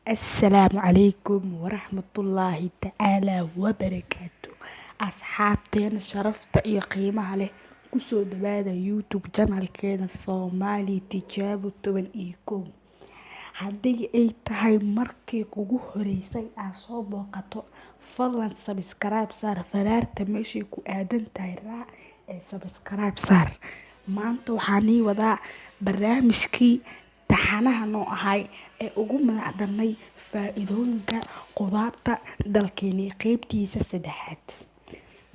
السلام عليكم ورحمة الله تعالى وبركاته. أصحابتين شرفت إيا قيمة له كسو دبادة يوتيوب جانل كينا صومالي تجابو toban iyo kow. Haddii ay tahay markii kugu horeysay aad soo booqato fadlan subscribe saar faraarta meeshay ku aadan tahay raac ee subscribe saar. Maanta waxaan ii wadaa barnaamijkii taxanaha noo ahay ee ugu magacdarnay faa'iidooyinka qudaarta dalkeena qaybtiisa saddexaad.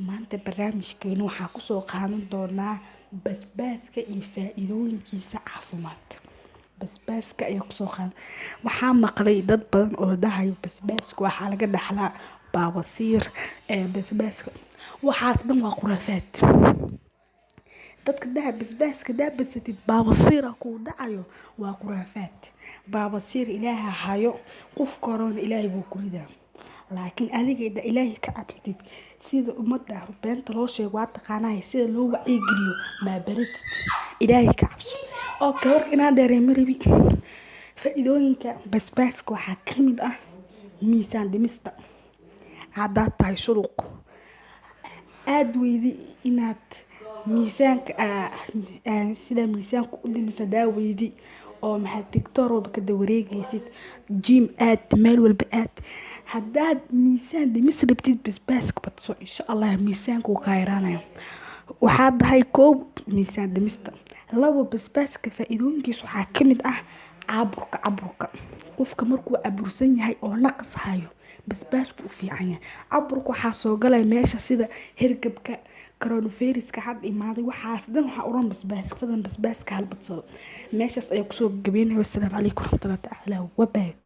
Maanta barnaamijkeena waxaa kusoo qaadan doonaa basbaaska iyo faa'iidooyinkiisa caafimaad. Basbaaska ayaa kusoo qaadan. Waxaa maqlay dad badan oo dhahayo basbaaska waxaa laga dhaxlaa baabasiir basbaaska. Waxaas dhan waa khuraafaad. Dadka dhaha basbaaska daabasatid baabasiira kuu dhacayo waa khuraafaad. Baabasiir Ilaahay hayo qof korona Ilaahay buu ku ridaa. Laakiin adiga Ilaahay ka cabsatid sida ummadda beenta loo sheego waa taqaanaa sida loo wacyigeliyo ma baratid. Ilaahay ka cabso. Oo kawar inaan dheeray maribi. Faa'iidooyinka basbaaska waxaa ka mid ah miisaan dhimista. Haddaad tahay shuluq aad weydi inaad miisaanka sida miisaanka u dhimisa daaweydi oo maxay tiktok walba ka wareegaysid gym aad meel walba aad haddaad miisaan dhimis rabtid basbaaska badso insha Allah miisaanku ka yaraanayo. Waxaad dahay koob miisaan dhimista. Labo basbaaska faa'iidooyinkiisa waxaa ka mid ah caburka. Qofka markuu cabursan yahay oo naqas hayo basbaasku u fiican yahay. Caburku waxaa soo galay meesha sida hergebka coronaviruska had imaaday waxaas dhan waxa oran basbaaska fadan basbaaska hal badsado. Meeshaas ayaa kusoo gabeynaya. Wassalaamu calaykum warahmatullahi ta'ala wa barakatuh.